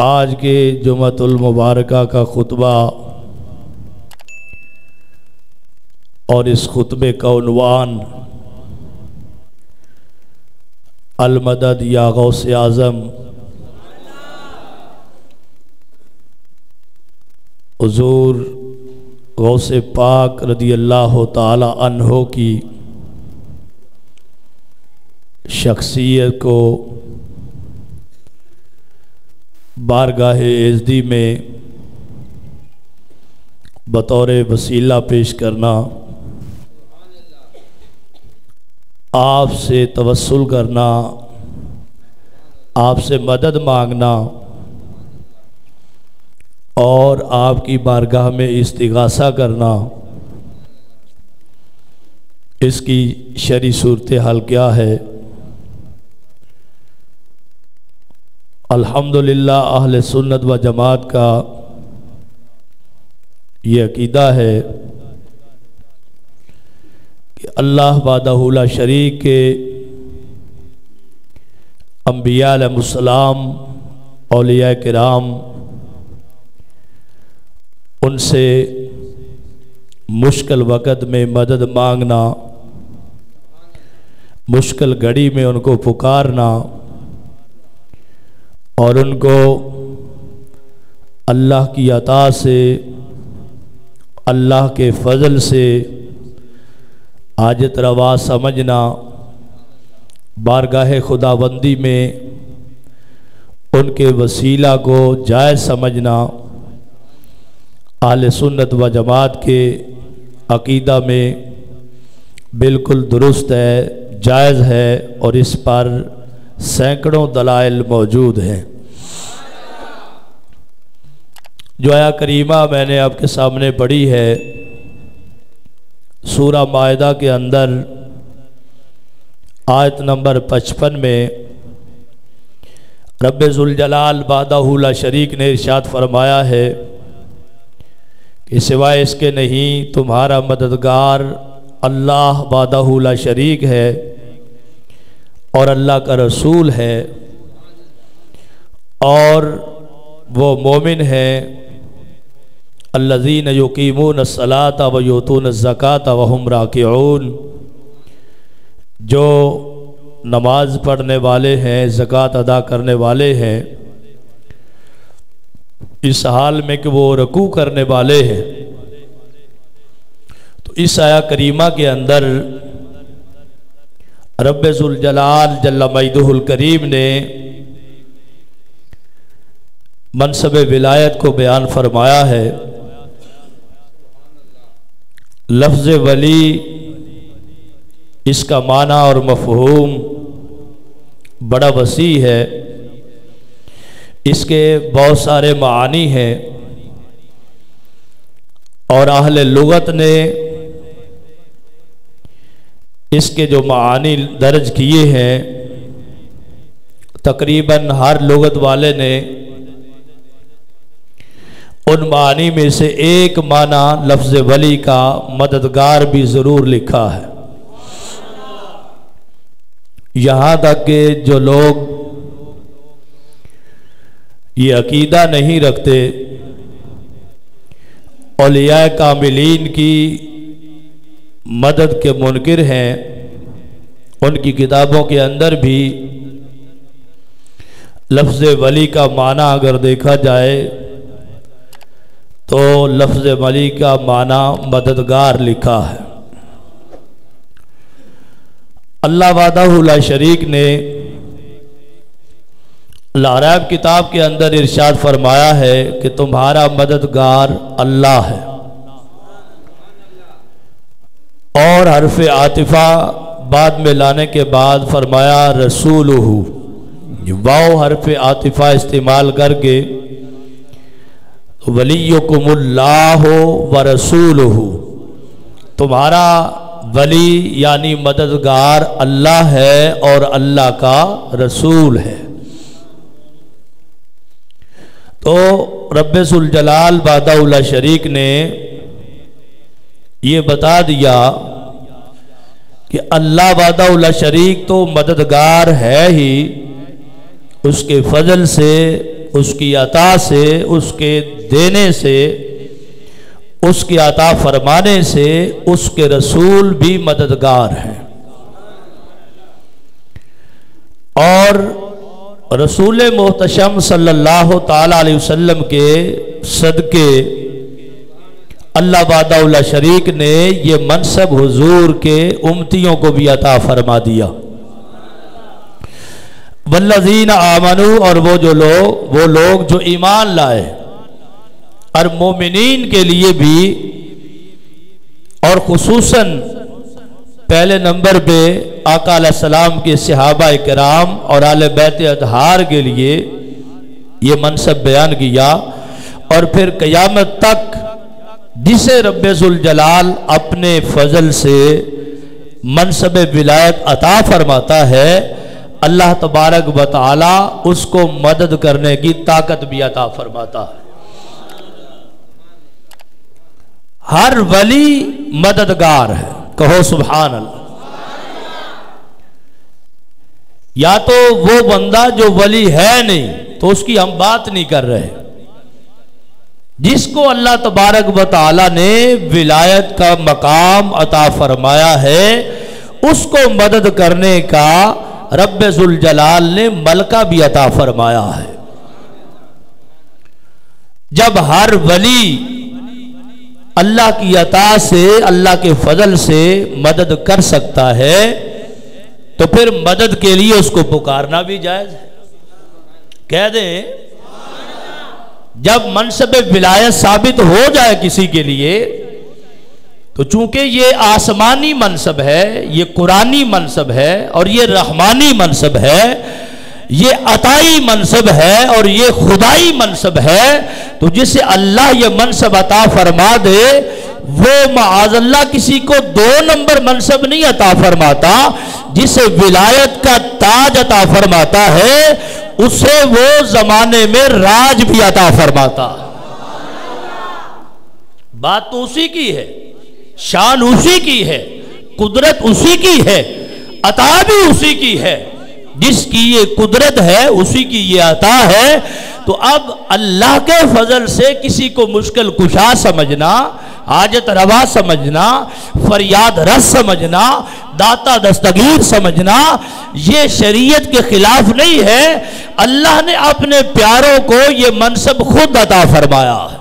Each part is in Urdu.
آج کے جمعۃ المبارکہ کا خطبہ اور اس خطبے کا عنوان المدد یا غوث اعظم حضور غوث پاک رضی اللہ تعالی عنہ کی شخصیت کو بارگاہ عزدی میں بطور وسیلہ پیش کرنا، آپ سے توسل کرنا، آپ سے مدد مانگنا اور آپ کی بارگاہ میں استغاثہ کرنا، اس کی شرعی صورتحال کیا ہے؟ الحمدللہ اہل سنت و جماعت کا یہ عقیدہ ہے کہ اللہ وحدہ لا شریک کے انبیاء علیہ السلام، اولیاء کرام، ان سے مشکل وقت میں مدد مانگنا، مشکل گھڑی میں ان کو پکارنا اور ان کو اللہ کی عطا سے، اللہ کے فضل سے حاجت روا سمجھنا، بارگاہ خداوندی میں ان کے وسیلہ کو جائز سمجھنا اہل سنت و جماعت کے عقیدہ میں بالکل درست ہے، جائز ہے اور اس پر سینکڑوں دلائل موجود ہیں۔ جو آیہ کریمہ میں نے آپ کے سامنے پڑھی ہے سورہ مائدہ کے اندر آیت نمبر 55 میں رب ذوالجلال وحدہ لا شریک نے ارشاد فرمایا ہے کہ سوائے اس کے نہیں تمہارا مددگار اللہ وحدہ لا شریک ہے اور اللہ کا رسول ہے، اور وہ مومن ہیں الذین یقیمون الصلاۃ ویؤتون الزکاۃ وہم راکعون، جو نماز پڑھنے والے ہیں، زکوٰۃ ادا کرنے والے ہیں، اس حال میں کہ وہ رکوع کرنے والے ہیں۔ تو اس آیہ کریمہ کے اندر رب ذوالجلال جل مجدہ الکریم نے منصب ولایت کو بیان فرمایا ہے۔ لفظ ولی اس کا معنی اور مفہوم بڑا وسیع ہے، اس کے بہت سارے معانی ہیں اور اہل لغت نے اس کے جو معانی درج کیے ہیں تقریباً ہر لغت والے نے ان معانی میں سے ایک معنی لفظ ولی کا مددگار بھی ضرور لکھا ہے۔ یہاں تک کہ جو لوگ یہ عقیدہ نہیں رکھتے، اولیاء کاملین کی مدد کے منکر ہیں، ان کی کتابوں کے اندر بھی لفظ ولی کا معنی اگر دیکھا جائے تو لفظ ولی کا معنی مددگار لکھا ہے۔ اللہ وحدہ لا شریک نے الاعراف کتاب کے اندر ارشاد فرمایا ہے کہ تمہارا مددگار اللہ ہے، اور حرف عاطفہ بعد میں لانے کے بعد فرمایا رسولہ، واو حرف عاطفہ استعمال کر کے ولیکم اللہ ورسولہ، تمہارا ولی یعنی مددگار اللہ ہے اور اللہ کا رسول ہے۔ تو رب ذوالجلال وحدہ لا شریک نے یہ بتا دیا کہ اللہ وحدہ لا شریک تو مددگار ہے ہی، اس کے فضل سے اس کی عطا سے، اس کے دینے سے، اس کی عطا فرمانے سے اس کے رسول بھی مددگار ہیں۔ اور رسول محتشم صلی اللہ تعالی علیہ وسلم کے صدقے اللہ وحدہ لا شریک نے یہ منصب حضور کے امتیوں کو بھی عطا فرما دیا۔ والذین آمنوا، اور وہ لوگ جو ایمان لائے، اور مومنین کے لیے بھی، اور خصوصاً پہلے نمبر پہ آقا علیہ السلام کے صحابہ کرام اور اہل بیت اطہار کے لیے یہ منصب بیان کیا، اور پھر قیامت تک جسے رب ذوالجلال اپنے فضل سے منصب ولایت عطا فرماتا ہے، اللہ تبارک و تعالی اس کو مدد کرنے کی طاقت بھی عطا فرماتا ہے۔ ہر ولی مددگار ہے، کہو سبحان اللہ۔ یا تو وہ بندہ جو ولی ہے نہیں تو اس کی ہم بات نہیں کر رہے، جس کو اللہ تبارک و تعالی نے ولایت کا مقام عطا فرمایا ہے، اس کو مدد کرنے کا رب ذوالجلال نے ملکہ بھی عطا فرمایا ہے۔ جب ہر ولی اللہ کی عطا سے، اللہ کے فضل سے مدد کر سکتا ہے تو پھر مدد کے لیے اس کو پکارنا بھی جائز ہے۔ کہہ دیں جب منصب ولایت ثابت ہو جائے کسی کے لیے تو چونکہ یہ آسمانی منصب ہے، یہ قرآنی منصب ہے، اور یہ رحمانی منصب ہے، یہ عطائی منصب ہے، اور یہ خدائی منصب ہے، تو جسے اللہ یہ منصب عطا فرما دے وہ معاذ اللہ کسی کو 2 نمبر منصب نہیں عطا فرماتا، جسے ولایت کا تاج عطا فرماتا ہے اسے وہ زمانے میں راج بھی عطا فرماتا۔ بات تو اسی کی ہے، شان اسی کی ہے، قدرت اسی کی ہے، عطا بھی اسی کی ہے۔ جس کی یہ قدرت ہے اسی کی یہ عطا ہے۔ تو اب اللہ کے فضل سے کسی کو مشکل کشا سمجھنا، حاجت روا سمجھنا، فریاد رس سمجھنا، داتا دستگیر سمجھنا، یہ شریعت کے خلاف نہیں ہے۔ اللہ نے اپنے پیاروں کو یہ منصب خود عطا فرمایا ہے۔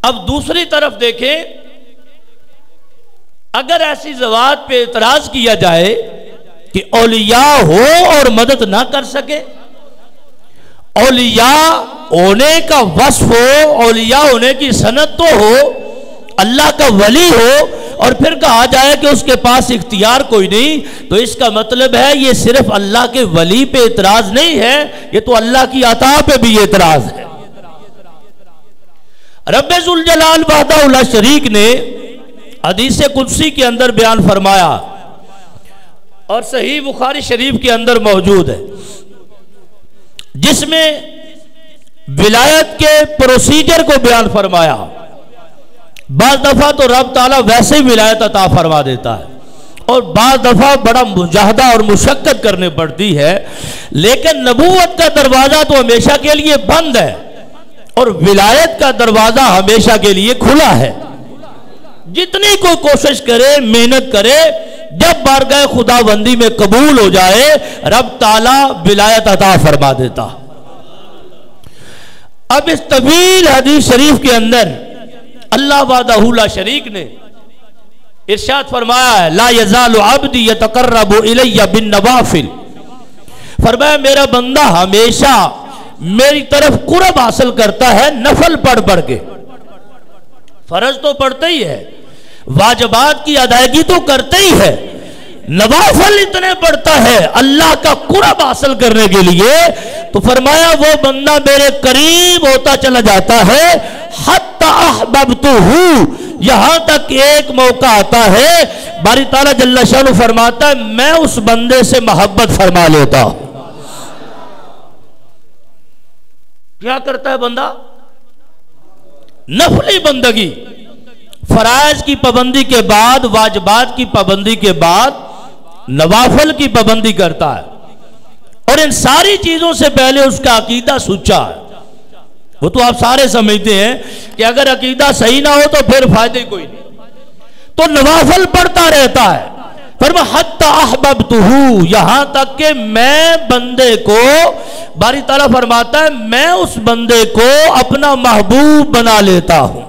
اب دوسری طرف دیکھیں، اگر ایسی ذوات پہ اعتراض کیا جائے کہ اولیاء ہو اور مدد نہ کر سکے، اولیاء ہونے کا وصف ہو، اولیاء ہونے کی سند تو ہو، اللہ کا ولی ہو، اور پھر کہا جائے کہ اس کے پاس اختیار کوئی نہیں، تو اس کا مطلب ہے یہ صرف اللہ کے ولی پہ اعتراض نہیں ہے، یہ تو اللہ کی عطا پہ بھی اعتراض ہے۔ رب ذوالجلال وحدہ لا شریک نے حدیث قدسی کے اندر بیان فرمایا، اور صحیح بخاری شریف کے اندر موجود ہے، جس میں ولایت کے پروسیجر کو بیان فرمایا۔ بعض دفعہ تو رب تعالیٰ ویسے ہی ولایت عطا فرما دیتا ہے، اور بعض دفعہ بڑا مجاہدہ اور مشقت کرنے پڑتی ہے، لیکن نبوت کا دروازہ تو ہمیشہ کے لیے بند ہے، اور ولایت کا دروازہ ہمیشہ کے لیے کھلا ہے۔ جتنی کوئی کوشش کرے، محنت کرے، جب بارگاہ خدا بندی میں قبول ہو جائے رب تعالیٰ ولایت عطا فرما دیتا۔ اب اس طویل حدیث شریف کے اندر اللہ وحدہ لا شریک نے ارشاد فرمایا ہے، لا یزال عبدی یتقرب الی بالنوافل، فرمایا میرا بندہ ہمیشہ میری طرف قرب حاصل کرتا ہے نفل پڑھ پڑھ کے۔ فرض تو پڑھتا ہی ہے، واجبات کی ادائیگی تو کرتے ہی ہے، نوافل اتنے پڑھتا ہے اللہ کا قرب حاصل کرنے کے لیے، تو فرمایا وہ بندہ میرے قریب ہوتا چلا جاتا ہے، حتی احببتہ، یہاں تک ایک موقع آتا ہے باری تعالیٰ جل شانہ فرماتا ہے میں اس بندے سے محبت فرما لیتا ہوں۔ کیا کرتا ہے بندہ؟ نفلی بندگی، فرائض کی پابندی کے بعد، واجبات کی پابندی کے بعد نوافل کی پابندی کرتا ہے، اور ان ساری چیزوں سے پہلے اس کا عقیدہ سچا ہے. وہ تو آپ سارے سمجھتے ہیں کہ اگر عقیدہ صحیح نہ ہو تو پھر فائدہ کوئی نہیں, تو نوافل پڑھتا رہتا ہے. فرمایا حتی احببتہ, یہاں تک کہ میں بندے کو, باری تعالیٰ فرماتا ہے میں اس بندے کو اپنا محبوب بنا لیتا ہوں.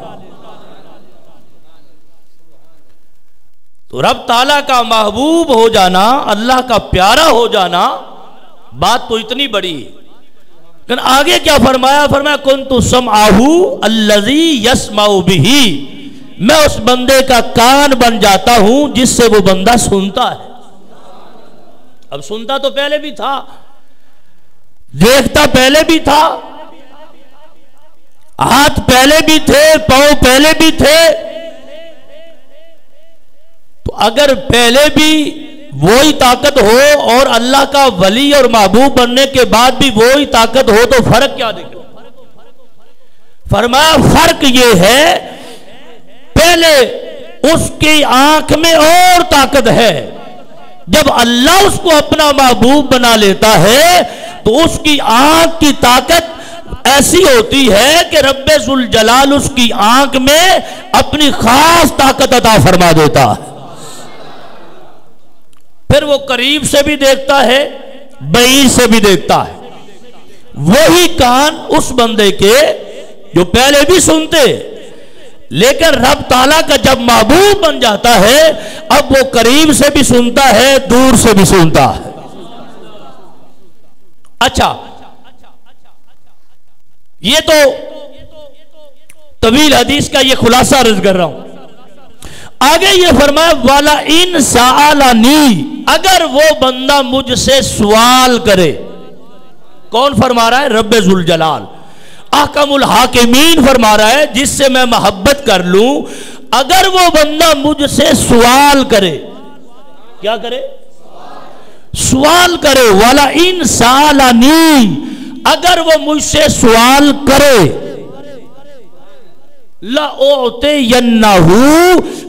تو رب تعالیٰ کا محبوب ہو جانا, اللہ کا پیارا ہو جانا, بات تو اتنی بڑی ہے. لیکن آگے کیا فرمایا؟ فرمایا کنت سمعہ الذی یسمع بہ, میں اس بندے کا کان بن جاتا ہوں جس سے وہ بندہ سنتا ہے. اب سنتا تو پہلے بھی تھا, دیکھتا پہلے بھی تھا, ہاتھ پہلے بھی تھے, پاؤں پہلے بھی تھے. تو اگر پہلے بھی وہی طاقت ہو اور اللہ کا ولی اور محبوب بننے کے بعد بھی وہی طاقت ہو تو فرق کیا دکھ رہا؟ فرمایا فرق یہ ہے پہلے اس کی آنکھ میں اور طاقت ہے, جب اللہ اس کو اپنا محبوب بنا لیتا ہے تو اس کی آنکھ کی طاقت ایسی ہوتی ہے کہ رب ذوالجلال اس کی آنکھ میں اپنی خاص طاقت عطا فرما دیتا ہے. پھر وہ قریب سے بھی دیکھتا ہے, بعید سے بھی دیکھتا ہے. وہی کان اس بندے کے جو پہلے بھی سنتے, لیکن رب تعالیٰ کا جب محبوب بن جاتا ہے اب وہ قریب سے بھی سنتا ہے, دور سے بھی سنتا ہے. اچھا, یہ تو طویل حدیث کا یہ خلاصہ عرض کر رہا ہوں. آگے یہ فرمایا والا ان سالانی, اگر وہ بندہ مجھ سے سوال کرے. کون فرما رہا ہے؟ رب ذوالجلال. احکم الحاکمین فرما رہا ہے جس سے میں محبت کر لوں. اگر وہ بندہ مجھ سے سوال کرے, کیا کرے؟ سوال کرے. والا ان سالانی, اگر وہ مجھ سے سوال کرے, لَأُعْطِيَنَّهُ,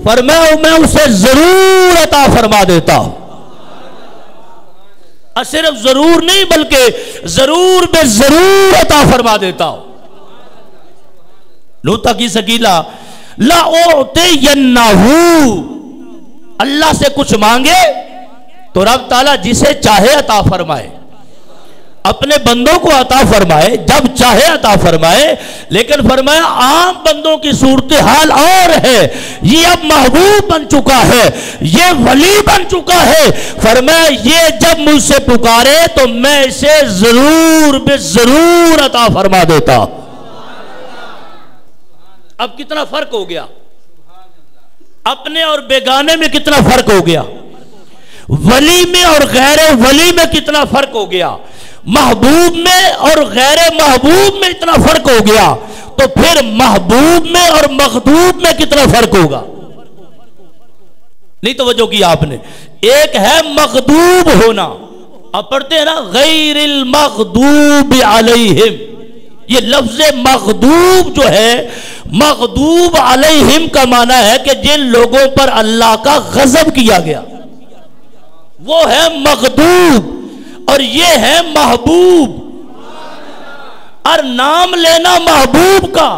فرمایا میں اسے ضرور عطا فرما دیتا ہوں. صرف ضرور نہیں بلکہ ضرور بے ضرور عطا فرما دیتا ہوں. نوتا کی سکیلا لَأُعْطِيَنَّهُ, اللہ سے کچھ مانگے تو رب تعالیٰ جسے چاہے عطا فرمائے, اپنے بندوں کو عطا فرمائے جب چاہے عطا فرمائے. لیکن فرمایا عام بندوں کی صورتحال اور ہے, یہ اب محبوب بن چکا ہے, یہ ولی بن چکا ہے. فرمایا یہ جب مجھ سے پکارے تو میں اسے ضرور بے ضرور عطا فرما دیتا. اب کتنا فرق ہو گیا, اپنے اور بیگانے میں کتنا فرق ہو گیا, ولی میں اور غیر ولی میں کتنا فرق ہو گیا, محبوب میں اور غیر محبوب میں اتنا فرق ہو گیا. تو پھر محبوب میں اور مغضوب میں کتنا فرق ہوگا؟ نہیں توجہ کی آپ نے. ایک ہے مغضوب ہونا, آپ پڑھتے ہیں نا غیر المغضوب علیہم, یہ لفظ مغضوب جو ہے, مغضوب علیہم کا معنی ہے کہ جن لوگوں پر اللہ کا غضب کیا گیا وہ ہے مغضوب, اور یہ ہے محبوب. اور نام لینا محبوب کا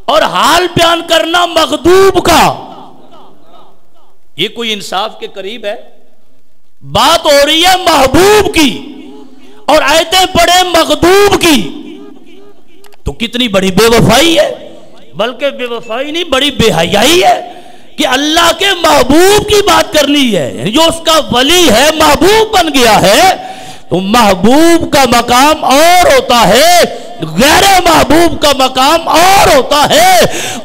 اور حال بیان کرنا مغضوب کا, یہ کوئی انصاف کے قریب ہے؟ بات ہو رہی ہے محبوب کی اور آیتیں پڑھے مغضوب کی, تو کتنی بڑی بے وفائی ہے. بلکہ بے وفائی نہیں, بڑی بے حیائی ہے کہ اللہ کے محبوب کی بات کرنی ہے. جو اس کا ولی ہے محبوب بن گیا ہے, تو محبوب کا مقام اور ہوتا ہے, غیر محبوب کا مقام اور ہوتا ہے,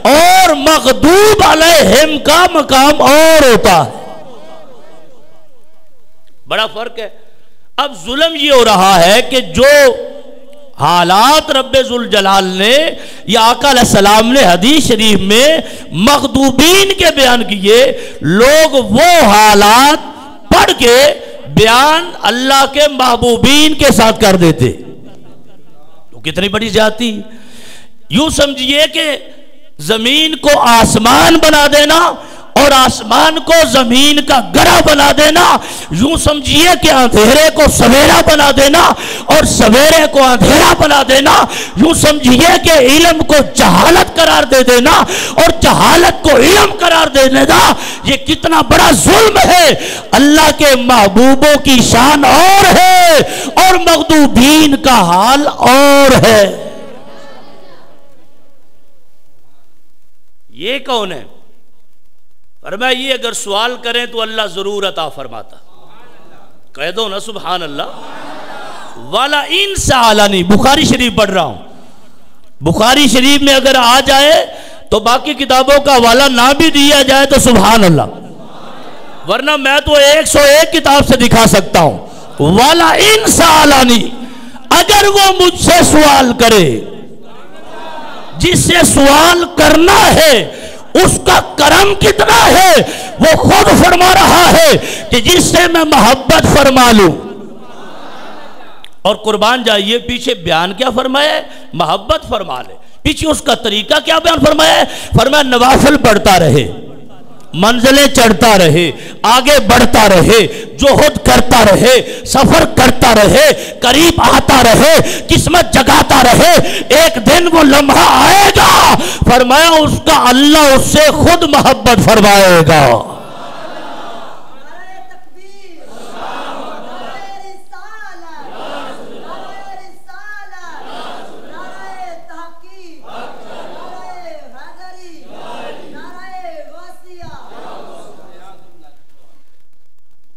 اور مغضوب علیہم کا مقام اور ہوتا ہے. بڑا فرق ہے. اب ظلم یہ ہو رہا ہے کہ جو حالات رب ذوالجلال نے یا آقا علیہ السلام نے حدیث شریف میں مغضوبین کے بیان کیے, لوگ وہ حالات پڑھ کے بیان اللہ کے محبوبین کے ساتھ کر دیتے. تو کتنی بڑی زیادتی. یوں سمجھیے کہ زمین کو آسمان بنا دینا اور آسمان کو زمین کا گڑھا بنا دینا، یوں سمجھیے کہ اندھیرے کو سویرا بنا دینا اور سویرے کو اندھیرا بنا دینا، یوں سمجھیے کہ علم کو جہالت قرار دے دینا اور جہالت کو علم قرار دے دینا، یہ کتنا بڑا ظلم ہے۔ اللہ کے محبوبوں کی شان اور ہے اور مغضوبین کا حال اور ہے۔ یہ کون ہے؟ فرمایا یہ اگر سوال کریں تو اللہ ضرور عطا فرماتا۔ کہہ دو نا سبحان اللہ۔ والا ان سالانی، بخاری شریف پڑھ رہا ہوں، بخاری شریف میں اگر آ جائے تو باقی کتابوں کا حوالہ نہ بھی دیا جائے تو سبحان اللہ، ورنہ میں تو 101 کتاب سے دکھا سکتا ہوں۔ والا ان سالانی، اگر وہ مجھ سے سوال کرے، جس سے سوال کرنا ہے اس کا کرم کتنا ہے وہ خود فرما رہا ہے کہ جس سے میں محبت فرما لوں۔ اور قربان جائیے پیچھے بیان کیا فرمایا ہے؟ محبت فرما لے۔ پیچھے اس کا طریقہ کیا بیان فرمایا ہے؟ فرمایا نوافل پڑھتا رہے، منزلیں چڑھتا رہے، آگے بڑھتا رہے، جوہد کرتا رہے، سفر کرتا رہے، قریب آتا رہے، قسمت جگاتا رہے، ایک دن وہ لمحہ آئے گا، فرمایا اس کا اللہ اس سے خود محبت فرمائے گا۔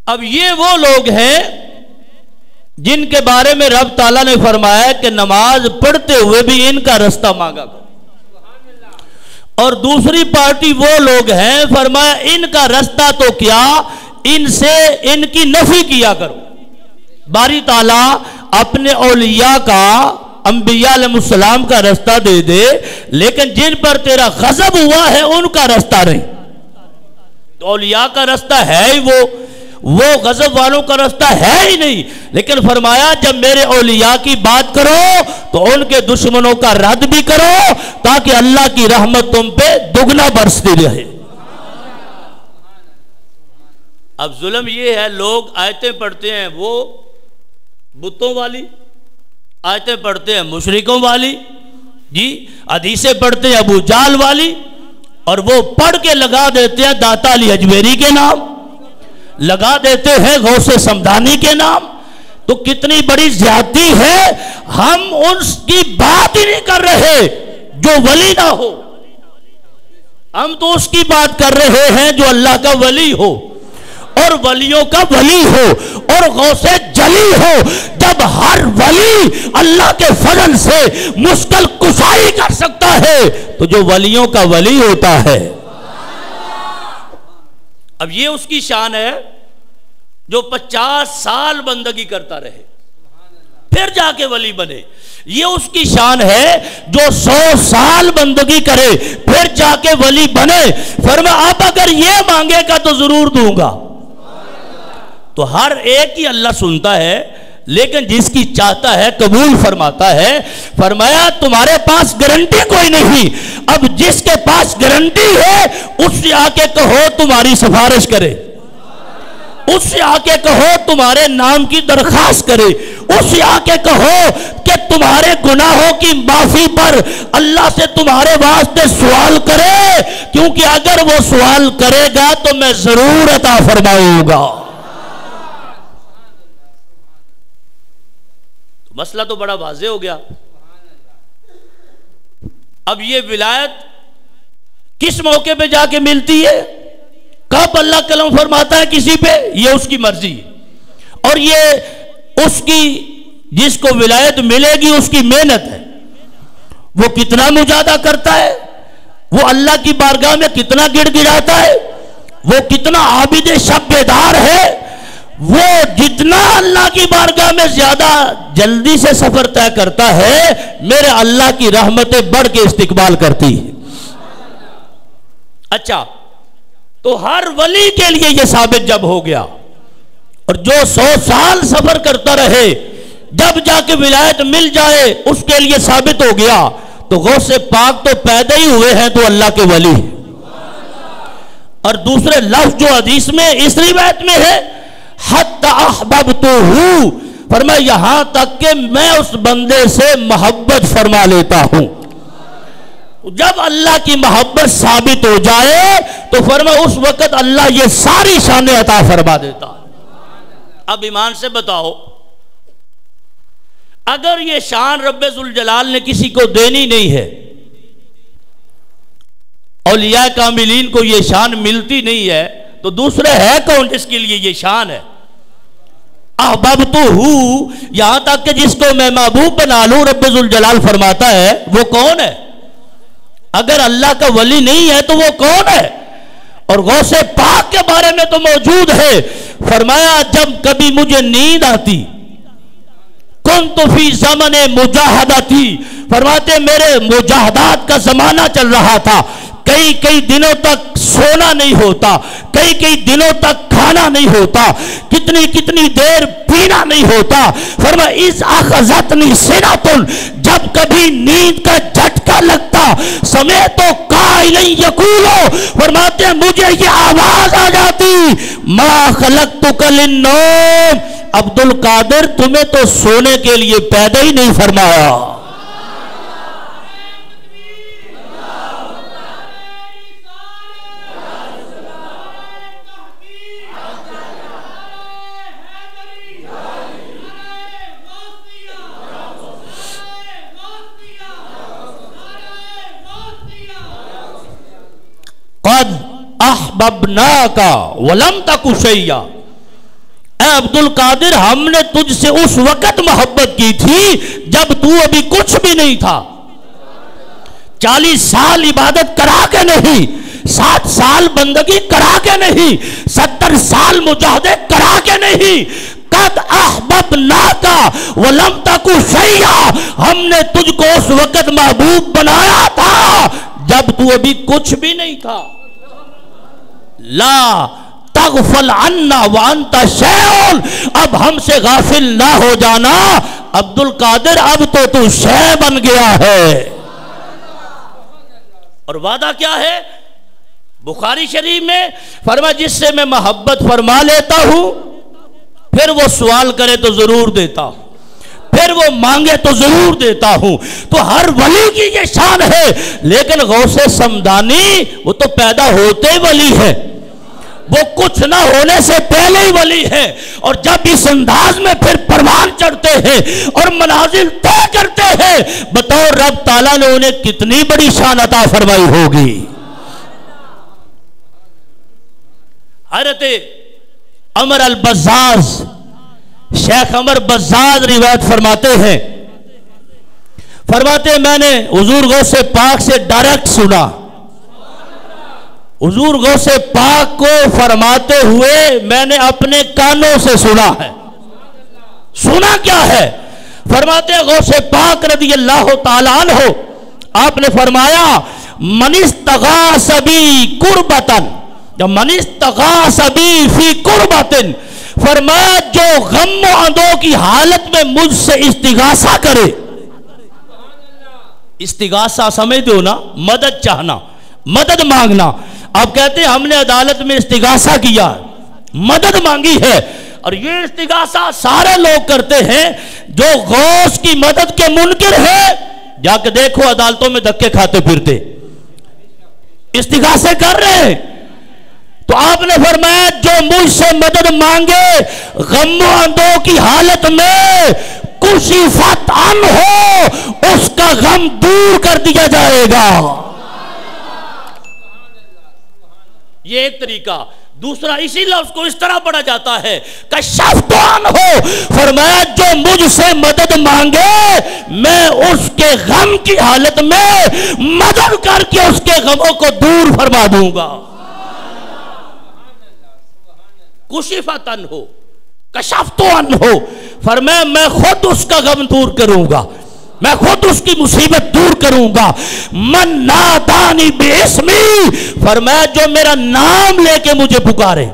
اب یہ وہ لوگ ہیں جن کے بارے میں رب تعالیٰ نے فرمایا کہ نماز پڑھتے ہوئے بھی ان کا رستہ مانگا کرو، اور دوسری پارٹی وہ لوگ ہیں فرمایا ان کا رستہ تو کیا، ان سے ان کی نفی کیا کرو۔ باری تعالیٰ اپنے اولیاء کا، انبیاء علیہ السلام کا رستہ دے دے، لیکن جن پر تیرا غضب ہوا ہے ان کا رستہ نہیں۔ تو اولیاء کا رستہ ہے ہی وہ غضب والوں کا رستہ ہے ہی نہیں، لیکن فرمایا جب میرے اولیاء کی بات کرو تو ان کے دشمنوں کا رد بھی کرو تاکہ اللہ کی رحمت تم پہ دگنا برستی رہے۔ اب ظلم یہ ہے، لوگ آیتیں پڑھتے ہیں وہ بتوں والی، آیتیں پڑھتے ہیں مشرکوں والی، جی حدیثیں پڑھتے ہیں ابو جال والی، اور وہ پڑھ کے لگا دیتے ہیں داتا علی اجمیری کے نام، لگا دیتے ہیں غوث سمدانی کے نام۔ تو کتنی بڑی زیادتی ہے، ہم ان کی بات ہی نہیں کر رہے جو ولی نہ ہو، ہم تو اس کی بات کر رہے ہیں جو اللہ کا ولی ہو اور ولیوں کا ولی ہو اور غوث جلی ہو۔ جب ہر ولی اللہ کے فضل سے مشکل کشائی کر سکتا ہے تو جو ولیوں کا ولی ہوتا ہے، اب یہ اس کی شان ہے جو 50 سال بندگی کرتا رہے پھر جا کے ولی بنے۔ یہ اس کی شان ہے جو 100 سال بندگی کرے پھر جا کے ولی بنے۔ فرمایا اب اگر یہ مانگے گا تو ضرور دوں گا۔ تو ہر ایک ہی اللہ سنتا ہے، لیکن جس کی چاہتا ہے قبول فرماتا ہے۔ فرمایا تمہارے پاس گارنٹی کوئی نہیں، اب جس کے پاس گارنٹی ہے اس سے آ کے کہو تمہاری سفارش کرے، اس سے آ کے کہو تمہارے نام کی درخواست کرے، اس سے آ کے کہو کہ تمہارے گناہوں کی معافی پر اللہ سے تمہارے واسطے سوال کرے، کیونکہ اگر وہ سوال کرے گا تو میں ضرور عطا فرماؤں گا۔ مسئلہ تو بڑا واضح ہو گیا۔ اب یہ ولایت کس موقع پہ جا کے ملتی ہے، کب اللہ کلام فرماتا ہے کسی پہ، یہ اس کی مرضی ہے، اور یہ اس کی جس کو ولایت ملے گی اس کی محنت ہے، وہ کتنا مجاہدہ کرتا ہے، وہ اللہ کی بارگاہ میں کتنا گڑ گڑاتا ہے، وہ کتنا عابد شب بیدار ہے، وہ جتنا اللہ کی بارگاہ میں زیادہ جلدی سے سفر طے کرتا ہے، میرے اللہ کی رحمتیں بڑھ کے استقبال کرتی ہے۔ اچھا، تو ہر ولی کے لیے یہ ثابت جب ہو گیا، اور جو 100 سال سفر کرتا رہے جب جا کے ولایت مل جائے اس کے لیے ثابت ہو گیا، تو غوث پاک تو پیدا ہی ہوئے ہیں تو اللہ کے ولی، اور دوسرے لفظ جو حدیث میں اس روایت میں ہے حتی احببتہ، فرمایا یہاں تک کہ میں اس بندے سے محبت فرما لیتا ہوں۔ جب اللہ کی محبت ثابت ہو جائے تو فرمایا اس وقت اللہ یہ ساری شانیں عطا فرما دیتا ہے۔ اب ایمان سے بتاؤ، اگر یہ شان رب ذوالجلال نے کسی کو دینی نہیں ہے، اولیاء کاملین کو یہ شان ملتی نہیں ہے، تو دوسرے ہے کون جس کے لیے یہ شان ہے؟ احببتہ، یہاں تک کہ جس کو میں محبوب بنا لوں، رب ذوالجلال فرماتا ہے وہ کون ہے؟ اگر اللہ کا ولی نہیں ہے تو وہ کون ہے؟ اور غوث پاک کے بارے میں تو موجود ہے، فرمایا جب کبھی مجھے نیند آتی، کنت فی زمن مجاہدتی، فرماتے میرے مجاہدات کا زمانہ چل رہا تھا، کئی دنوں تک سونا نہیں ہوتا، کئی دنوں تک کھانا نہیں ہوتا، کتنی دیر پینا نہیں ہوتا، فرمایا اذ اخذتنی سنۃ، جب کبھی نیند کا جھٹکا لگتا، سمعت قائلا یقول، فرماتے مجھے یہ آواز آ جاتی ما خلقتک للنوم، عبد القادر تمہیں تو سونے کے لیے پیدا ہی نہیں فرمایا۔ قد احببناک ولم تک شیئا، اے عبد القادر ہم نے تجھ سے اس وقت محبت کی تھی جب تو ابھی کچھ بھی نہیں تھا، 40 سال عبادت کرا کے نہیں، 60 سال بندگی کرا کے نہیں، 70 سال مجاہدے کرا کے نہیں، قد احببناک ولم تک شیئا، ہم نے تجھ کو اس وقت محبوب بنایا تھا جب تو ابھی کچھ بھی نہیں تھا۔ لا تغفل عنا وانت شیء، اب ہم سے غافل نہ ہو جانا عبد القادر، اب تو شے بن گیا ہے۔ اور وعدہ کیا ہے؟ بخاری شریف میں فرمایا جس سے میں محبت فرما لیتا ہوں پھر وہ سوال کرے تو ضرور دیتا ہوں، پھر وہ مانگے تو ضرور دیتا ہوں۔ تو ہر ولی کی یہ شان ہے، لیکن غوث سمدانی وہ تو پیدا ہوتے ولی ہے، وہ کچھ نہ ہونے سے پہلے ہی ولی ہے، اور جب اس انداز میں پھر پروان چڑھتے ہیں اور منازل طے کرتے ہیں، بتاؤ رب تعالیٰ نے انہیں کتنی بڑی شان عطا فرمائی ہوگی۔ حضرت عمر البزاز، شیخ عمر بزاز روایت فرماتے ہیں، فرماتے میں نے حضور غوث پاک سے ڈائریکٹ سنا، حضور غوث پاک کو فرماتے ہوئے میں نے اپنے کانوں سے سنا ہے۔ سنا کیا ہے؟ فرماتے غوث پاک رضی اللہ تعالیٰ عنہ، آپ نے فرمایا من استغاث بی قربتن، من استغاث بی فی قربتن، فرمایا جو غم و اندو کی حالت میں مجھ سے استغاثہ کرے، استغاثہ سمجھتے ہو نا، مدد چاہنا، مدد مانگنا، آپ کہتے ہیں ہم نے عدالت میں استغاثہ کیا، مدد مانگی ہے، اور یہ استغاثہ سارے لوگ کرتے ہیں جو غوث کی مدد کے منکر ہیں، جا کے دیکھو عدالتوں میں دھکے کھاتے پھرتے، استغاثے کر رہے ہیں۔ تو آپ نے فرمایا جو مجھ سے مدد مانگے غم و اندو کی حالت میں، کشفت عنہ، اس کا غم دور کر دیا جائے گا۔ یہ ایک طریقہ۔ دوسرا اسی لفظ کو اس طرح پڑھا جاتا ہے کشفت عنہ، فرمایا جو مجھ سے مدد مانگے میں اس کے غم کی حالت میں مدد کر کے اس کے غموں کو دور فرما دوں گا۔ کشفت عنہ، کشفت عنہ، فرمایا میں خود اس کا غم دور کروں گا، میں خود اس کی مصیبت دور کروں گا۔ من نادانی باسمی، فرمایا جو میرا نام لے کے مجھے پکارے۔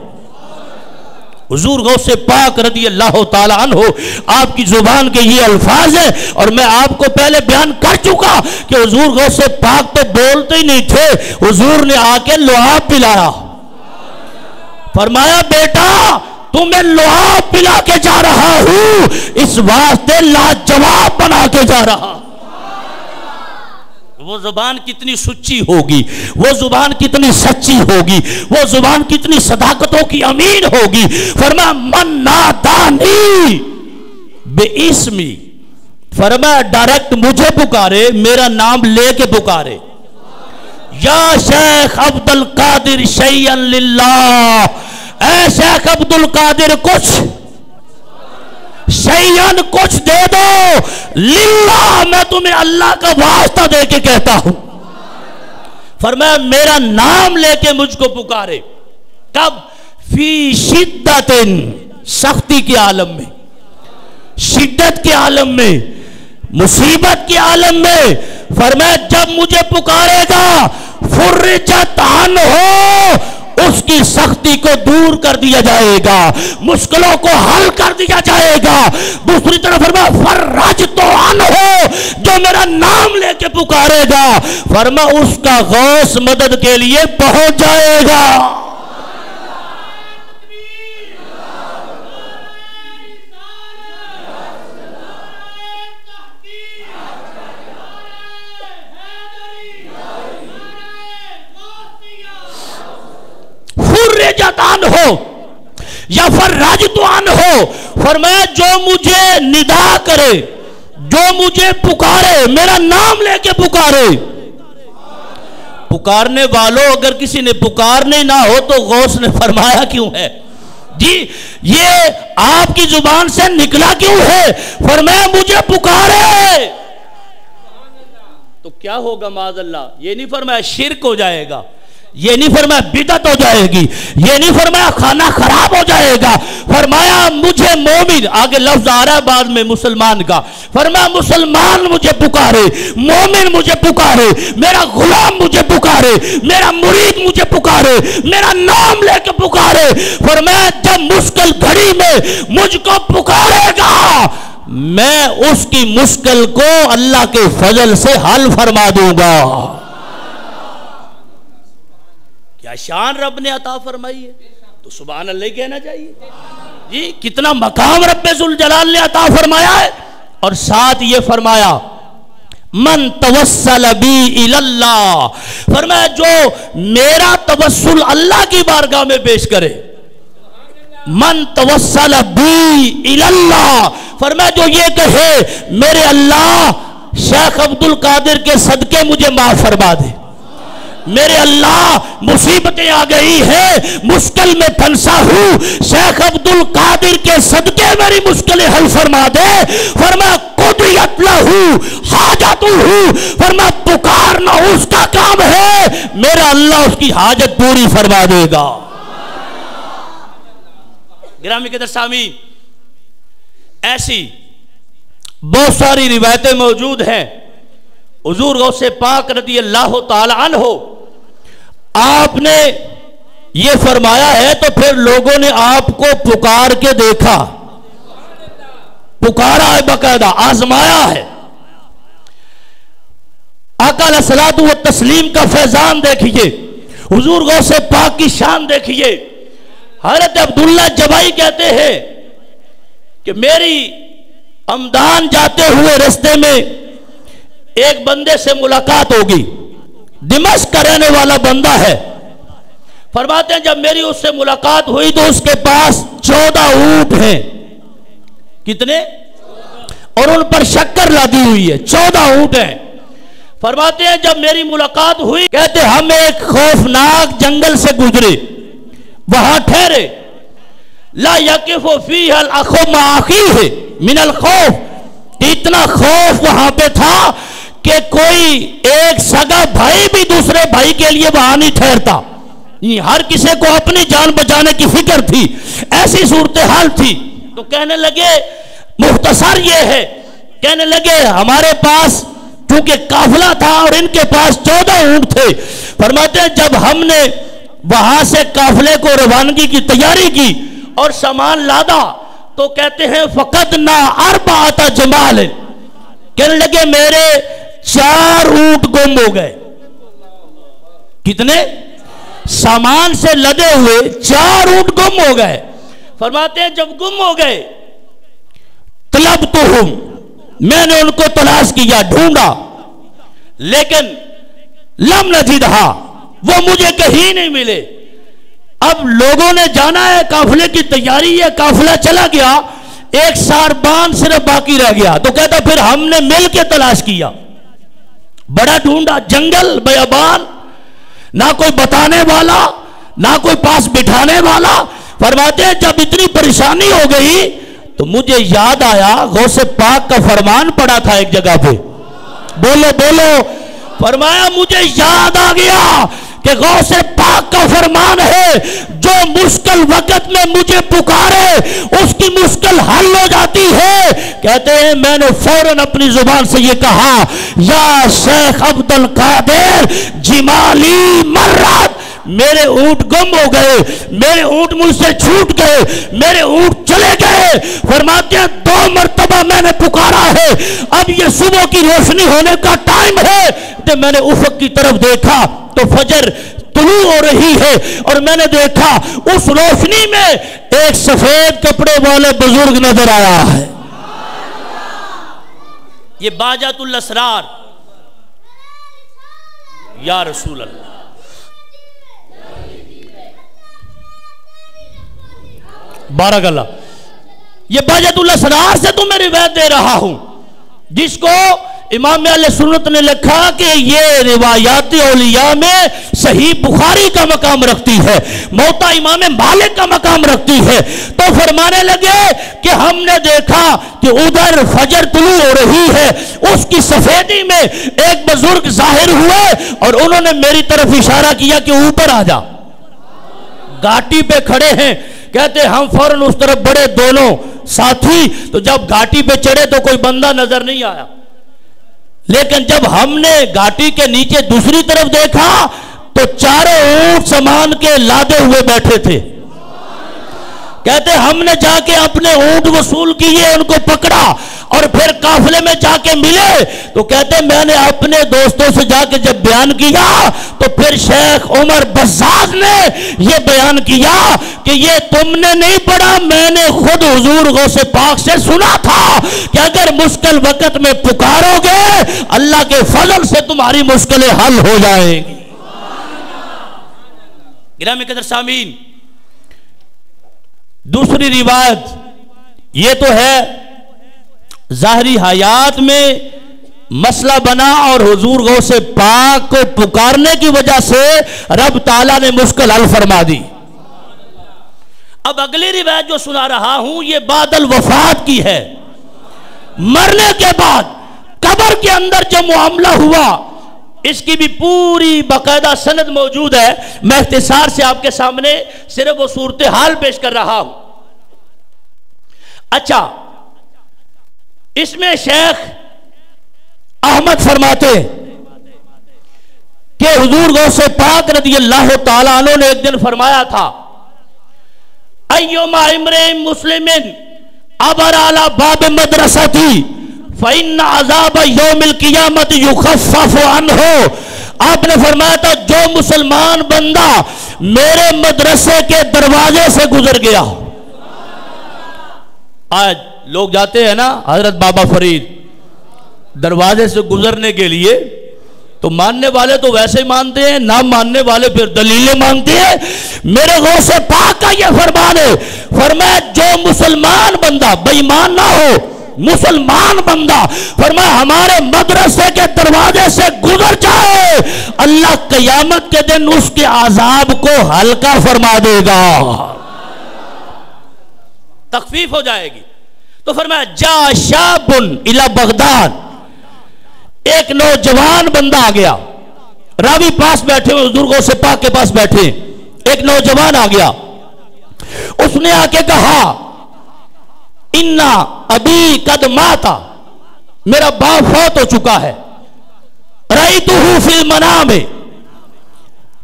حضور غوث پاک رضی اللہ تعالیٰ عنہ آپ کی زبان کے یہ الفاظ ہیں، اور میں آپ کو پہلے بیان کر چکا کہ حضور غوث پاک تو بولتے ہی نہیں تھے، حضور نے آ کے لعاب پلایا، فرمایا بیٹا تمہیں لعاب پلا کے جا رہا ہوں، اس واسطے لاجواب بنا کے جا رہا۔ وہ زبان کتنی سچی ہوگی، وہ زبان کتنی سچی ہوگی، وہ زبان کتنی صداقتوں کی امین ہوگی۔ فرمایا من نادانی بے اسمی، فرمایا ڈائریکٹ مجھے پکارے، میرا نام لے کے پکارے، یا شیخ عبد القادر شیئا للہ، اے شیخ عبد القادر کچھ شیئن کچھ دے دو للہ، میں تمہیں اللہ کا واسطہ دے کے کہتا ہوں۔ فرمایا میرا نام لے کے مجھ کو پکارے، کب؟ فی شدت، سختی کے عالم میں، شدت کے عالم میں، مصیبت کے عالم میں۔ فرمایا جب مجھے پکارے گا فرجت عنہ، اس کی سختی کو دور کر دیا جائے گا، مشکلوں کو حل کر دیا جائے گا۔ دوسری طرف فرمایا فرجت عنہ، جو میرا نام لے کے پکارے گا فرمایا اس کا غوث مدد کے لیے پہنچ جائے گا۔ فرجت عنہ یا فرجت عنہ، فرمایا جو مجھے ندا کرے، جو مجھے پکارے، میرا نام لے کے پکارے۔ پکارنے والوں اگر کسی نے پکارنے نہ ہو تو غوث نے فرمایا کیوں ہے جی؟ یہ آپ کی زبان سے نکلا کیوں ہے؟ فرمایا مجھے پکارے تو کیا ہوگا معاذ اللہ؟ یہ نہیں فرمایا شرک ہو جائے گا، یہ نہیں فرمایا بدعت ہو جائے گی، یہ نہیں فرمایا کھانا خراب ہو جائے گا۔ فرمایا مجھے مومن، آگے لفظ آ رہا ہے بعد میں مسلمان کا، فرمایا مسلمان مجھے پکارے، مومن مجھے پکارے، میرا غلام مجھے پکارے، میرا مرید مجھے پکارے، میرا نام لے کے پکارے۔ فرمایا جب مشکل گھڑی میں مجھ کو پکارے گا میں اس کی مشکل کو اللہ کے فضل سے حل فرما دوں گا۔ کیا شان رب نے عطا فرمائی ہے، تو سبحان اللہ کہنا چاہیے جی۔ کتنا مقام رب ذوالجلال نے عطا فرمایا ہے، اور ساتھ یہ فرمایا من توسل بی الی اللہ، فرمایا جو میرا توسل اللہ کی بارگاہ میں پیش کرے، من توسل بی الی اللہ، فرمایا جو یہ کہے میرے اللہ شیخ عبد القادر کے صدقے مجھے معاف فرما دے، میرے اللہ مصیبتیں آ گئی ہیں، مشکل میں پھنسا ہوں، شیخ عبد القادر کے صدقے میری مشکلیں حل فرما دے۔ فرمایا قضیت لہ حاجتہ، فرمایا پکارنا اس کا کام ہے، میرا اللہ اس کی حاجت پوری فرما دے گا۔ گرامی قدر سامعین، ایسی بہت ساری روایتیں موجود ہیں۔ حضور غوث پاک رضی اللہ تعالی عنہ آپ نے یہ فرمایا ہے تو پھر لوگوں نے آپ کو پکار کے دیکھا، پکارا ہے، باقاعدہ آزمایا ہے۔ آقا علیہ الصلوۃ والتسلیم کا فیضان دیکھیے، حضور غوث پاک کی شان دیکھیے۔ حضرت عبداللہ جبائی کہتے ہیں کہ میری ہمدان جاتے ہوئے رستے میں ایک بندے سے ملاقات ہوگی، دمشق کا رہنے والا بندہ ہے۔ فرماتے ہیں جب میری اس سے ملاقات ہوئی تو اس کے پاس 14 اونٹ ہیں۔ کتنے؟ اور ان پر شکر لادی ہوئی ہے، 14 اونٹ ہیں۔ فرماتے ہیں جب میری ملاقات ہوئی، کہتے ہم ایک خوفناک جنگل سے گزرے، وہاں ٹھہرے، لا یقف فیہ الاخ مع اخیہ من الخوف، اتنا خوف وہاں پہ تھا کہ کوئی ایک سگا بھائی بھی دوسرے بھائی کے لیے وہاں نہیں ٹھہرتا، ہر کسی کو اپنی جان بچانے کی فکر تھی، ایسی صورتحال تھی۔ تو کہنے لگے، مختصر یہ ہے، کہنے لگے ہمارے پاس چونکہ قافلہ تھا اور ان کے پاس 14 اونٹ تھے۔ فرماتے ہیں جب ہم نے وہاں سے قافلے کو روانگی کی تیاری کی اور سامان لادا تو کہتے ہیں فقدنا 4 جمال، کہنے لگے میرے 4 اونٹ گم ہو گئے۔ کتنے؟ سامان سے لدے ہوئے 4 اونٹ گم ہو گئے. فرماتے ہیں جب گم ہو گئے طلبتہم، میں نے ان کو تلاش کیا، ڈھونڈا، لیکن لم نجدھا، وہ مجھے کہیں نہیں ملے. اب لوگوں نے جانا ہے، قافلے کی تیاری ہے، قافلہ چلا گیا، ایک ساربان صرف باقی رہ گیا. تو کہتا پھر ہم نے مل کے تلاش کیا، بڑا ڈھونڈا، جنگل بیابان، نہ کوئی بتانے والا نہ کوئی پاس بٹھانے والا. فرماتے ہیں جب اتنی پریشانی ہو گئی تو مجھے یاد آیا غوث پاک کا فرمان پڑا تھا ایک جگہ پہ. بولو بولو. فرمایا مجھے یاد آ گیا کہ غوث پاک کا فرمان ہے جو مشکل وقت میں مجھے پکارے اس کی مشکل حل ہو جاتی ہے. کہتے ہیں میں نے فوراً اپنی زبان سے یہ کہا، یا شیخ عبد القادر جمالی مرات، میرے اونٹ گم ہو گئے، میرے اونٹ مجھ سے چھوٹ گئے، میرے اونٹ چلے گئے. فرماتے ہیں 2 مرتبہ میں نے پکارا ہے، اب یہ صبح کی روشنی ہونے کا ٹائم ہے. تو میں نے افق کی طرف دیکھا تو فجر طلوع ہو رہی ہے، اور میں نے دیکھا اس روشنی میں ایک سفید کپڑے والے بزرگ نظر آیا ہے. یہ باجات الاسرار. یا رسول اللہ، بارک اللہ. یہ باجات الاسرار سے تو میں روایت دے رہا ہوں، جس کو امام اہل سنت نے لکھا کہ یہ روایات اولیاء میں صحیح بخاری کا مقام رکھتی ہے، موطا امام مالک کا مقام رکھتی ہے. تو فرمانے لگے کہ ہم نے دیکھا کہ ادھر فجر طلوع ہو رہی ہے، اس کی سفیدی میں ایک بزرگ ظاہر ہوئے اور انہوں نے میری طرف اشارہ کیا کہ اوپر آ جا. گھاٹی پہ کھڑے ہیں. کہتے ہم فوراً اس طرف بڑے دونوں ساتھی. تو جب گھاٹی پہ چڑھے تو کوئی بندہ نظر نہیں آیا، لیکن جب ہم نے گھاٹی کے نیچے دوسری طرف دیکھا تو 4 اونٹ سامان کے لادے ہوئے بیٹھے تھے. کہتے ہم نے جا کے اپنے اونٹ وصول کیے، ان کو پکڑا اور پھر قافلے میں جا کے ملے. تو کہتے میں نے اپنے دوستوں سے جا کے جب بیان کیا تو پھر شیخ عمر بزاز نے یہ بیان کیا کہ یہ تم نے نہیں پڑھا، میں نے خود حضور غوث پاک سے سنا تھا کہ اگر مشکل وقت میں پکارو گے اللہ کے فضل سے تمہاری مشکلیں حل ہو جائیں گی. گرامی قدر سامعین، دوسری روایت یہ تو ہے ظاہری حیات میں مسئلہ بنا اور حضور غوث پاک کو پکارنے کی وجہ سے رب تعالیٰ نے مشکل حل فرما دی. اب اگلی روایت جو سنا رہا ہوں یہ بعد الوفات کی ہے. مرنے کے بعد قبر کے اندر جو معاملہ ہوا اس کی بھی پوری باقاعدہ سند موجود ہے. میں اختصار سے آپ کے سامنے صرف وہ صورتحال پیش کر رہا ہوں. اچھا، اس میں شیخ احمد فرماتے کہ حضور غوث پاک رضی اللہ تعالیٰ عنہ نے ایک دن فرمایا تھا، ایما امرئ مسلم عبر علی باب مدرستی فإن عذاب یوم القیامت یخفف عنہ. آپ نے فرمایا تھا جو مسلمان بندہ میرے مدرسے کے دروازے سے گزر گیا. آج لوگ جاتے ہیں نا حضرت بابا فرید دروازے سے گزرنے کے لیے، تو ماننے والے تو ویسے ہی مانتے ہیں، نہ ماننے والے پھر دلیلیں مانگتے ہیں. میرے غوث پاک کا یہ فرمان ہے، فرمایا جو مسلمان بندہ بے ایمان نہ ہو، مسلمان بندہ فرمایا ہمارے مدرسے کے دروازے سے گزر جائے، اللہ قیامت کے دن اس کے عذاب کو ہلکا فرما دے گا، تخفیف ہو جائے گی. تو فرمایا جا شاب الی بغداد، ایک نوجوان بندہ آ گیا. راوی پاس بیٹھے ہوئے حضور غوث پاک کے پاس بیٹھے، ایک نوجوان آ گیا. اس نے آ کے کہا انا ابی قد ماتا، میرا باپ فوت ہو چکا ہے. رأیتہ فی المنام،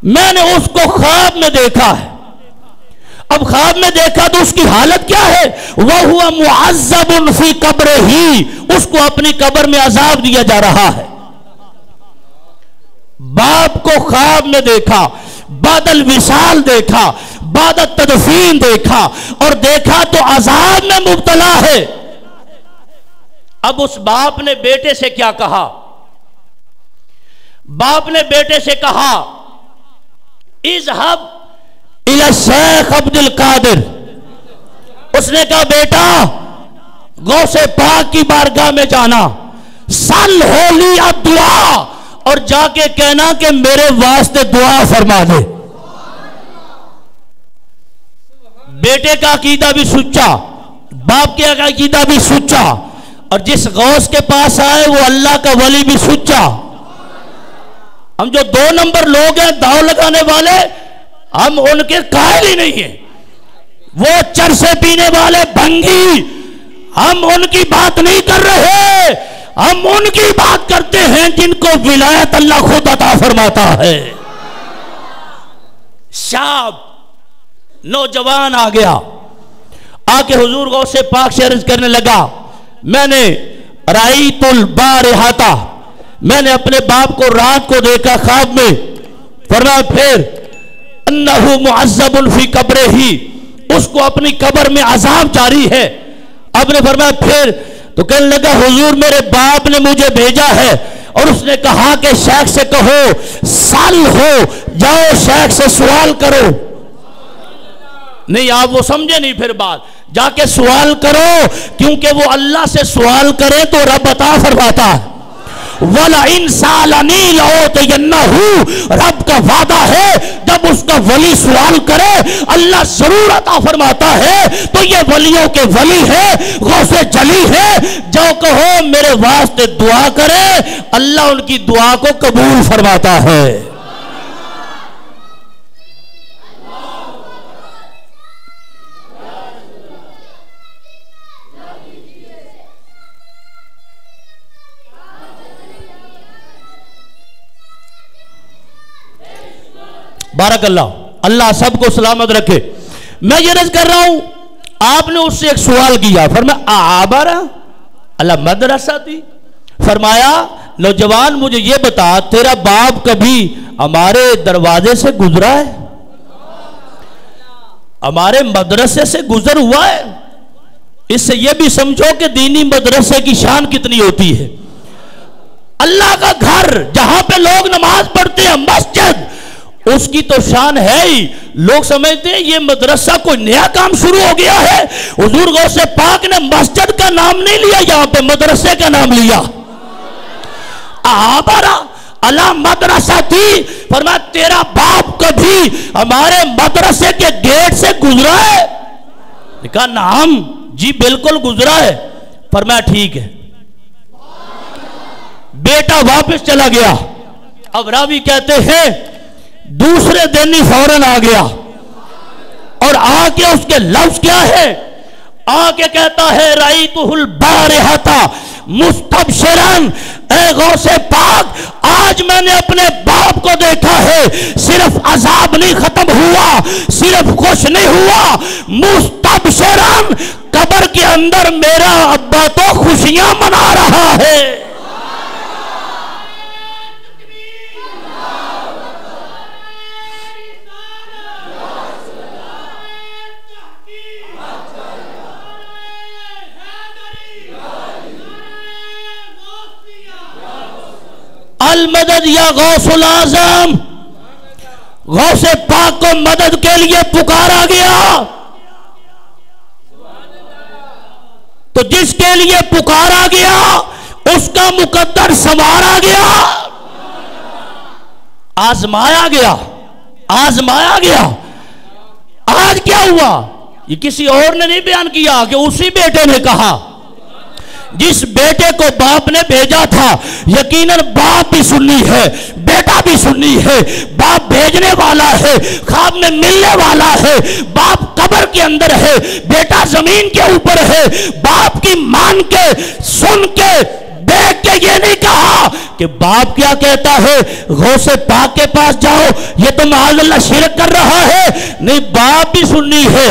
میں نے اس کو خواب میں دیکھا ہے. اب خواب میں دیکھا تو اس کی حالت کیا ہے؟ وَهُوَ مُعَذَّبٌ فِي قَبْرِهِ، اس کو اپنی قبر میں عذاب دیا جا رہا ہے. باپ کو خواب میں دیکھا، بعد الوصال دیکھا، بعد التدفین دیکھا، اور دیکھا تو عذاب میں مبتلا ہے۔ اب اس باپ نے بیٹے سے کیا کہا؟ باپ نے بیٹے سے کہا اذهب الى الشیخ عبد القادر۔ اس نے کہا بیٹا غوث پاک کی بارگاہ میں جانا، سل ہو لی الدعا، اور جا کے کہنا کہ میرے واسطے دعا فرما دے۔ بیٹے کا عقیدہ بھی سچا، باپ کے عقیدہ بھی سچا، اور جس غوث کے پاس آئے وہ اللہ کا ولی بھی سچا۔ ہم جو 2 نمبر لوگ ہیں داؤ لگانے والے، ہم ان کے قائل ہی نہیں ہیں۔ وہ چرسے پینے والے بھنگی، ہم ان کی بات نہیں کر رہے، ہم ان کی بات کرتے ہیں جن کو ولایت اللہ خود عطا فرماتا ہے۔ شاب نوجوان آ گیا، آ کے حضور غوث پاک سے عرض کرنے لگا میں نے رأیت البارحہ، میں نے اپنے باپ کو رات کو دیکھا خواب میں، فرمایا پھر انہو معذب فی قبرہ، اس کو اپنی قبر میں عذاب جاری ہے۔ اب نے فرمایا پھر، تو کہنے لگا حضور میرے باپ نے مجھے بھیجا ہے اور اس نے کہا کہ شیخ سے کہو سال ہو، جاؤ شیخ سے سوال کرو۔ نہیں آپ وہ سمجھے نہیں، پھر بات جا کے سوال کرو، کیونکہ وہ اللہ سے سوال کرے تو رب عطا فرماتا ہے۔ وَلَئِن سَأَلَنِي لَأُعْطِيَنَّهُ، رب کا وعدہ ہے جب اس کا ولی سوال کرے اللہ ضرور عطا فرماتا ہے۔ تو یہ ولیوں کے ولی ہے، غوث جلی ہے، جو کہو میرے واسطے دعا کرے اللہ ان کی دعا کو قبول فرماتا ہے۔ بارک اللہ، اللہ سب کو سلامت رکھے۔ میں یہ عرض کر رہا ہوں، آپ نے اس سے ایک سوال کیا، فرمایا آبارہ اللہ مدرسہ تھی؟ فرمایا نوجوان مجھے یہ بتا تیرا باپ کبھی ہمارے دروازے سے گزرا ہے؟ ہمارے مدرسے سے گزر ہوا ہے؟ اس سے یہ بھی سمجھو کہ دینی مدرسے کی شان کتنی ہوتی ہے۔ اللہ کا گھر جہاں پہ لوگ نماز پڑھتے ہیں، مسجد، اس کی تو شان ہے ہی۔ لوگ سمجھتے ہیں یہ مدرسہ کوئی نیا کام شروع ہو گیا ہے۔ حضور غوث پاک نے مسجد کا نام نہیں لیا، یہاں پہ مدرسے کا نام لیا۔ آبارہ اللہ مدرسہ تھی، فرمایا تیرا باپ کبھی ہمارے مدرسے کے گیٹ سے گزرا ہے؟ کہا نعم جی بالکل گزرا ہے۔ فرمایا ٹھیک ہے۔ بیٹا واپس چلا گیا۔ اب راوی کہتے ہیں دوسرے دن ہی فوراً آ گیا، اور آ کے اس کے لفظ کیا ہے؟ آ کے کہتا ہے رأیتہ البارحہ مستبشراً، اے غوث پاک آج میں نے اپنے باپ کو دیکھا ہے، صرف عذاب نہیں ختم ہوا، صرف خوش نہیں ہوا، مستبشراً قبر کے اندر میرا ابا تو خوشیاں منا رہا ہے۔ المدد یا غوث العظم، غوث پاک کو مدد کے لیے پکارا گیا، تو جس کے لیے پکارا گیا اس کا مقدر سنوارا گیا، آزمایا گیا، آزمایا گیا۔ آج کیا ہوا؟ یہ کسی اور نے نہیں بیان کیا کہ اسی بیٹے نے کہا۔ جس بیٹے کو باپ نے بھیجا تھا، یقیناً باپ بھی سنی ہے، بیٹا بھی سنی ہے، باپ بھیجنے والا ہے، خواب میں ملنے والا ہے، باپ قبر کے اندر ہے، بیٹا زمین کے اوپر ہے۔ باپ کی مان کے سن کے دیکھ کے یہ نہیں کہا کہ باپ کیا کہتا ہے غوث پاک کے پاس جاؤ یہ تو معاذ اللہ شرک کر رہا ہے۔ نہیں، باپ بھی سنی ہے،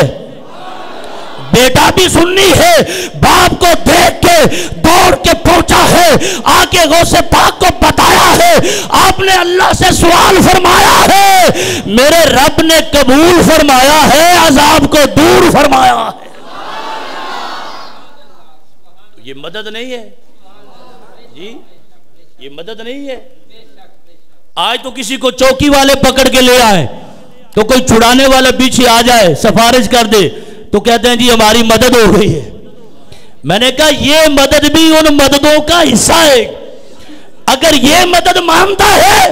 بیٹا بھی سننی ہے۔ باپ کو دیکھ کے دوڑ کے پہنچا ہے، آ کے غوث پاک کو بتایا ہے آپ نے اللہ سے سوال فرمایا ہے، میرے رب نے قبول فرمایا ہے، عذاب کو دور فرمایا ہے۔ یہ مدد نہیں ہے جی، یہ مدد نہیں ہے۔ آج تو کسی کو چوکی والے پکڑ کے لے آئے تو کوئی چھڑانے والا پیچھے آ جائے سفارش کر دے تو کہتے ہیں جی ہماری مدد ہو گئی ہے۔ میں نے کہا یہ مدد بھی ان مددوں کا حصہ ہے۔ اگر یہ مدد مانتا ہے،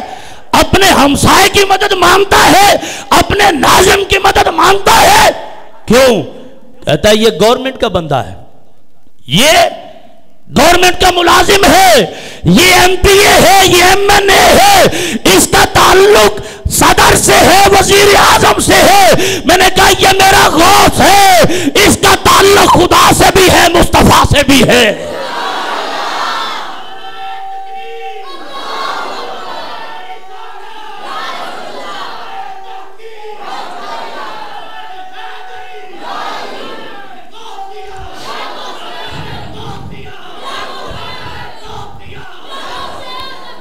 اپنے ہمسائے کی مدد مانتا ہے، اپنے ناظم کی مدد مانتا ہے، کیوں؟ کہتا ہے یہ گورنمنٹ کا بندہ ہے، یہ گورنمنٹ کا ملازم ہے، یہ ایم پی اے ہے، یہ ایم این اے ہے، اس کا تعلق صدر سے ہے، وزیر اعظم سے ہے۔ میں نے کہا یہ میرا غوث ہے، اس کا تعلق خدا سے بھی ہے، مصطفیٰ سے بھی ہے۔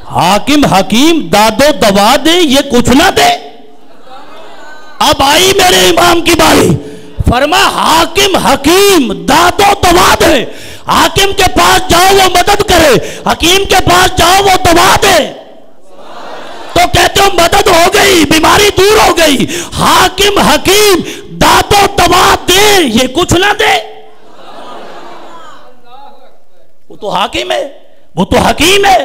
حاکم حکیم داد و دوا دے، یہ کچھ نہ دے۔ اب آئی میرے امام کی باری، فرما حاکم حکیم داد و دوا دے۔ حاکم کے پاس جاؤ وہ مدد کرے، حکیم کے پاس جاؤ وہ دوا دے۔ تو کہتے ہو مدد ہو گئی، بیماری دور ہو گئی۔ حاکم حکیم داد و دوا دے، یہ کچھ نہ دے۔ وہ تو حاکم ہے، وہ تو حکیم ہے۔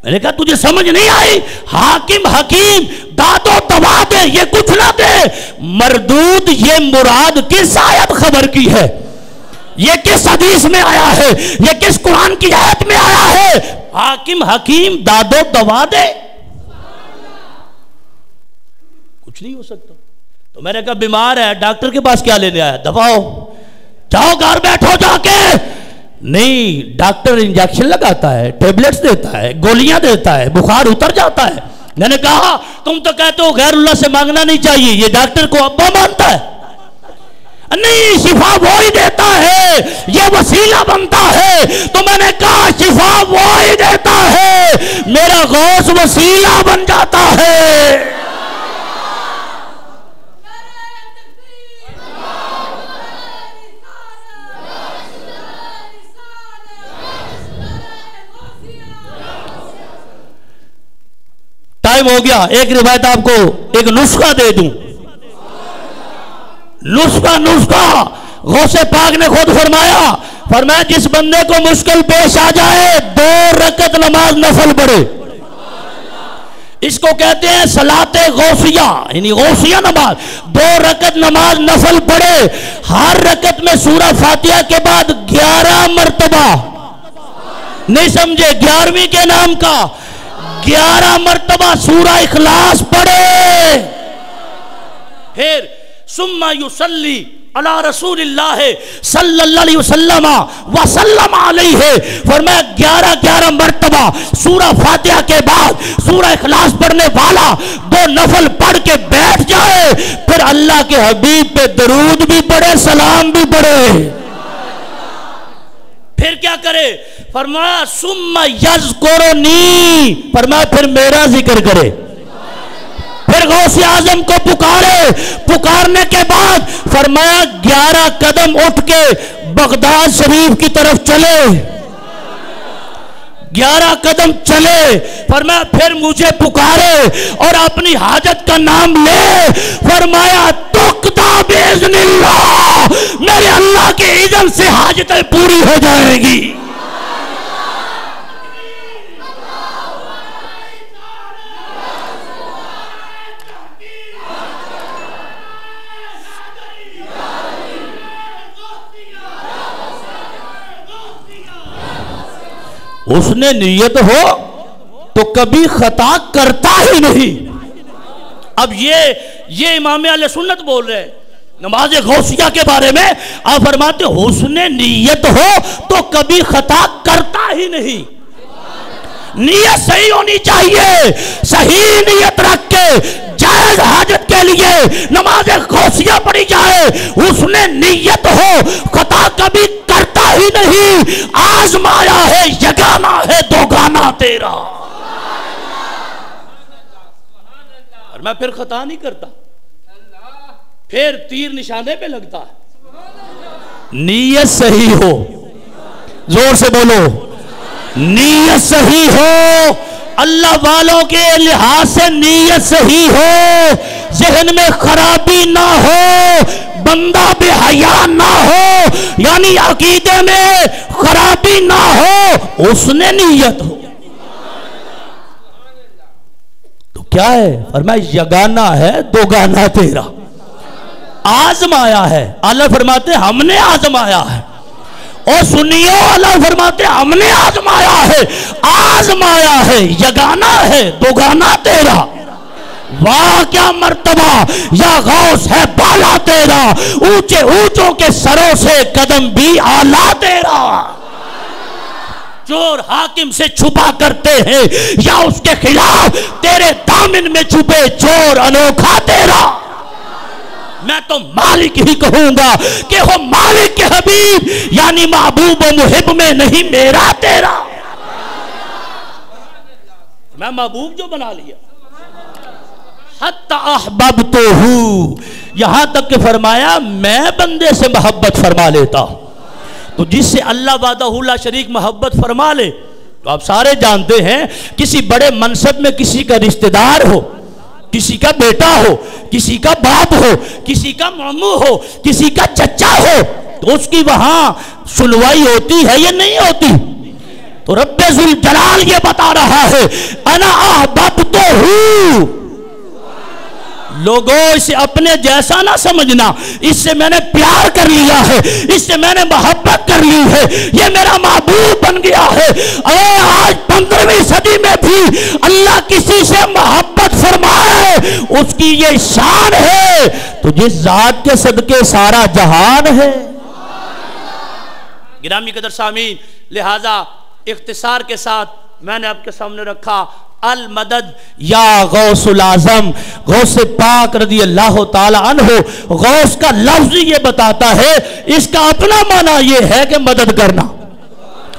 میں نے کہا تجھے سمجھ نہیں آئی؟ حاکم حکیم داد و دوا دے، یہ کچھ نہ دے۔ مردود یہ مراد کس آیت خبر کی ہے؟ یہ کس حدیث میں آیا ہے؟ یہ کس قرآن کی آیت میں آیا ہے؟ حاکم حکیم داد و دوا دے، کچھ نہیں ہو سکتا۔ تو میں نے کہا بیمار ہے، ڈاکٹر کے پاس کیا لینے آیا؟ دواؤ، جاؤ گھر بیٹھو جا کے۔ نہیں، ڈاکٹر انجیکشن لگاتا ہے، ٹیبلٹس دیتا ہے، گولیاں دیتا ہے، بخار اتر جاتا ہے۔ میں نے کہا تم تو کہتے ہو غیر اللہ سے مانگنا نہیں چاہیے، یہ ڈاکٹر کو ابا مانتا ہے؟ نہیں، شفا وہی دیتا ہے، یہ وسیلہ بنتا ہے۔ تو میں نے کہا شفا وہی دیتا ہے، میرا غوث وسیلہ بن جاتا ہے۔ ٹائم ہو گیا، ایک روایت آپ کو ایک نسخہ دے دوں۔ نسخہ غوث پاک نے خود فرمایا جس بندے کو مشکل پیش آ جائے 2 رکعت نماز نفل پڑھے، اس کو کہتے ہیں صلاۃ غوثیہ، یعنی غوثیہ نماز۔ 2 رکعت نماز نفل پڑھے، ہر رکعت میں سورہ فاتحہ کے بعد 11 مرتبہ، نہیں سمجھے 11ویں کے نام کا 11 مرتبہ سورہ اخلاص پڑھے۔ پھر ثم یصلی علی رسول اللہ صلی اللہ علیہ وسلم وسلم علیہ، فرمایا 11 مرتبہ سورہ فاتحہ کے بعد سورہ اخلاص پڑھنے والا 2 نفل پڑھ کے بیٹھ جائے، پھر اللہ کے حبیب پہ درود بھی پڑھے، سلام بھی پڑھے۔ پھر کیا کرے؟ فرمایا ثم یذکرنی، فرمایا پھر میرا ذکر کرے۔ پھر غوث اعظم کو پکارنے کے بعد فرمایا 11 قدم اٹھ کے بغداد شریف کی طرف چلے، 11 قدم چلے، فرمایا پھر مجھے پکارے اور اپنی حاجت کا نام لے، فرمایا تقضی باذن اللہ، میرے اللہ کے اذن سے حاجتیں پوری ہو جائیں گی۔ اس نے نیت ہو تو کبھی خطا کرتا ہی نہیں۔ اب یہ امام اہل سنت بول رہے ہیں نماز غوثیہ کے بارے میں، آپ فرماتے حسن نیت ہو تو کبھی خطا کرتا ہی نہیں۔ نیت صحیح ہونی چاہیے، صحیح نیت رکھ کے جائز حاجت کے لیے نماز غوثیہ پڑھی جائے، حسن نیت ہو، خطا کبھی کرتا ہی نہیں۔ آزمایا ہے یگانہ ہے دوگانہ تیرا۔ میں پھر خطا نہیں کرتا، پھر تیر نشانے پہ لگتا ہے۔ نیت صحیح ہو، زور سے بولو، نیت صحیح ہو، اللہ والوں کے لحاظ سے نیت صحیح ہو، ذہن میں خرابی نہ ہو، بندہ بے حیا نہ ہو، یعنی عقیدے میں خرابی نہ ہو، اس نے نیت ہو تو کیا ہے؟ فرمایا یگانہ ہے دوگانہ تیرا، آزمایا ہے۔ اللہ فرماتے ہم نے آزمایا ہے، اور سنیو اللہ فرماتے ہم نے آزمایا ہے، آزمایا ہے، یگانہ ہے دوگانہ تیرا، واہ کیا مرتبہ، یا غوث ہے بالا تیرا، اونچے اونچوں کے سروں سے قدم بھی اعلیٰ تیرا۔ چور حاکم سے چھپا کرتے ہیں، یا اس کے خلاف تیرے دامن میں چھپے چور انوکھا تیرا۔ میں تو مالک ہی کہوں گا کہ وہ مالک کے حبیب، یعنی محبوب و محب میں نہیں میرا تیرا۔ میں محبوب جو بنا لیا، حتی احببتہ، یہاں تک کہ فرمایا میں بندے سے محبت فرما لیتا ہوں۔ تو جس سے اللہ وحدہ لا شریک محبت فرما لے، تو آپ سارے جانتے ہیں کسی بڑے منصب میں کسی کا رشتہ دار ہو، کسی کا بیٹا ہو، کسی کا باپ ہو، کسی کا ماموں ہو، کسی کا چچا ہو، تو اس کی وہاں سنوائی ہوتی ہے یا نہیں ہوتی؟ تو رب ذوالجلال یہ بتا رہا ہے انا احببتہ، لوگوں اسے اپنے جیسا نہ سمجھنا، اس سے میں نے پیار کر لیا ہے، اس سے میں نے محبت کر لی ہے، یہ میرا محبوب بن گیا ہے۔ اے آج 15ویں صدی میں بھی اللہ کسی سے محبت فرمائے، اس کی یہ شان ہے، تو جس ذات کے صدقے سارا جہان ہے۔ گرامی قدر سامعین، لہذا اختصار کے ساتھ میں نے آپ کے سامنے رکھا المدد یا غوث العظم، غوث پاک رضی اللہ تعالی عنہ۔ غوث کا لفظ یہ بتاتا ہے، اس کا اپنا معنی یہ ہے کہ مدد کرنا۔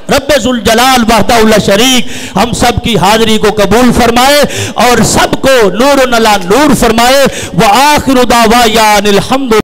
رب ذوالجلال وحدہ لا شریک ہم سب کی حاضری کو قبول فرمائے اور سب کو نور علی نور فرمائے۔ وآخر دعوانا الحمد